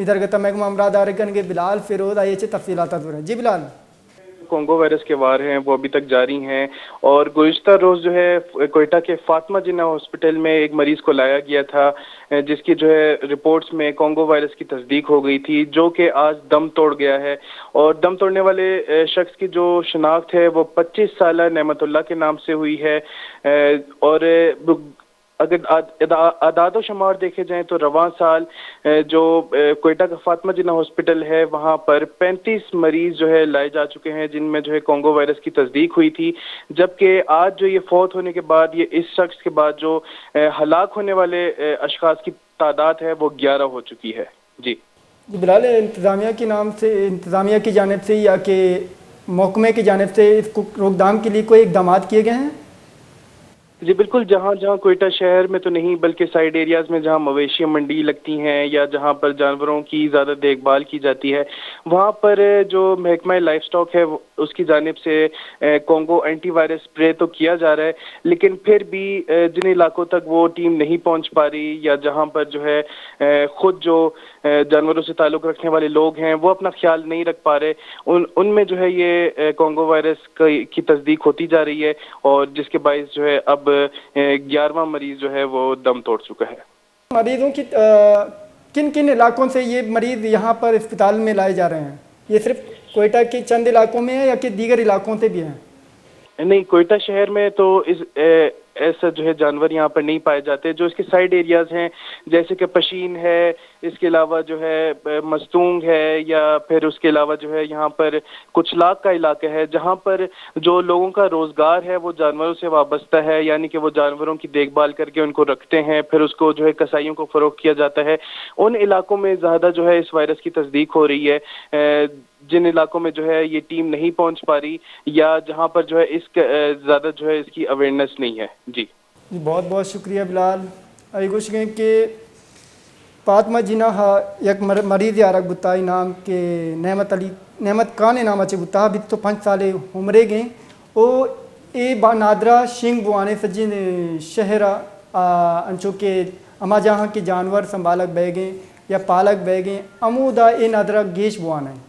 इधर का तमैक अमराद आरकन के बिलाल फिरोज आइए तफसीलात दूर जी बिलाल। कोंगो वायरस के वार हैं वो अभी तक जारी हैं और गुज़िश्ता रोज़ जो है कोयटा के फातिमा जिन्ना हॉस्पिटल में एक मरीज़ को लाया गया था जिसकी जो है रिपोर्ट्स में कोंगो वायरस की तस्दीक हो गई थी, जो कि आज दम तोड़ गया है। और दम तोड़ने वाले शख्स की जो शनाख्त है वो 25 साला नेमतुल्लाह के नाम से हुई है। और अगर आदाद शुमार देखे जाएं तो रवां साल जो कोयटा का फातिमा जिन्ना हॉस्पिटल है वहां पर 35 मरीज जो है लाए जा चुके हैं जिनमें जो है कोंगो वायरस की तस्दीक हुई थी, जबकि आज जो ये फौत होने के बाद ये इस शख्स के बाद जो हलाक होने वाले अशखास की तादाद है वो 11 हो चुकी है। जी बिलाल, इंतज़ामिया की जानिब से या कि महकमे की जानिब से इसको रोकथाम के लिए कोई इकदाम किए गए हैं? जी बिल्कुल, जहाँ जहाँ कोयटा शहर में तो नहीं बल्कि साइड एरियाज़ में जहाँ मवेशी मंडी लगती हैं या जहाँ पर जानवरों की ज़्यादा देखभाल की जाती है वहाँ पर जो महकमा लाइफ स्टॉक है उसकी जानिब से कोंगो एंटी वायरस स्प्रे तो किया जा रहा है, लेकिन फिर भी जिन इलाकों तक वो टीम नहीं पहुँच पा रही या जहाँ पर जो है खुद जो जानवरों से ताल्लुक़ रखने वाले लोग हैं वो अपना ख्याल नहीं रख पा रहे, उनमें जो है ये कोंगो वायरस की तस्दीक होती जा रही है और जिसके बायस जो है अब 11वां मरीज जो है वो दम तोड़ चुका है। मरीजों की किन किन इलाकों से ये मरीज यहाँ पर अस्पताल में लाए जा रहे हैं? ये सिर्फ कोयटा के चंद इलाकों में है या कि दीगर इलाकों से भी हैं? नहीं, कोयटा शहर में तो ऐसा जो है जानवर यहाँ पर नहीं पाए जाते। जो इसके साइड एरियाज हैं जैसे कि पशीन है, इसके अलावा जो है मस्तूंग है या फिर उसके अलावा जो है यहाँ पर कुछ लाख का इलाका है जहाँ पर जो लोगों का रोज़गार है वो जानवरों से वाबस्ता है, यानी कि वो जानवरों की देखभाल करके उनको रखते हैं, फिर उसको जो है कसाईयों को फ़रोख्त किया जाता है। उन इलाकों में ज़्यादा जो है इस वायरस की तस्दीक हो रही है। जिन इलाकों में जो है ये टीम नहीं पहुंच पा रही या जहां पर जो है ज़्यादा जो है इसकी अवेयरनेस नहीं है। जी बहुत बहुत शुक्रिया बिलाल। आई कुछ कि फातिमा जिना एक मरीज यारक बुताई नाम के नेमत कान नाम अच्छे बुता भी तो 5 साले उम्रे गए ओ ए बा नादरा शिंग बुआने सजिन शहरा अंचो के अमा जहाँ के जानवर संभालक बह गए या पालक बह गए अमूदा ए नादरा गेश बुआना है।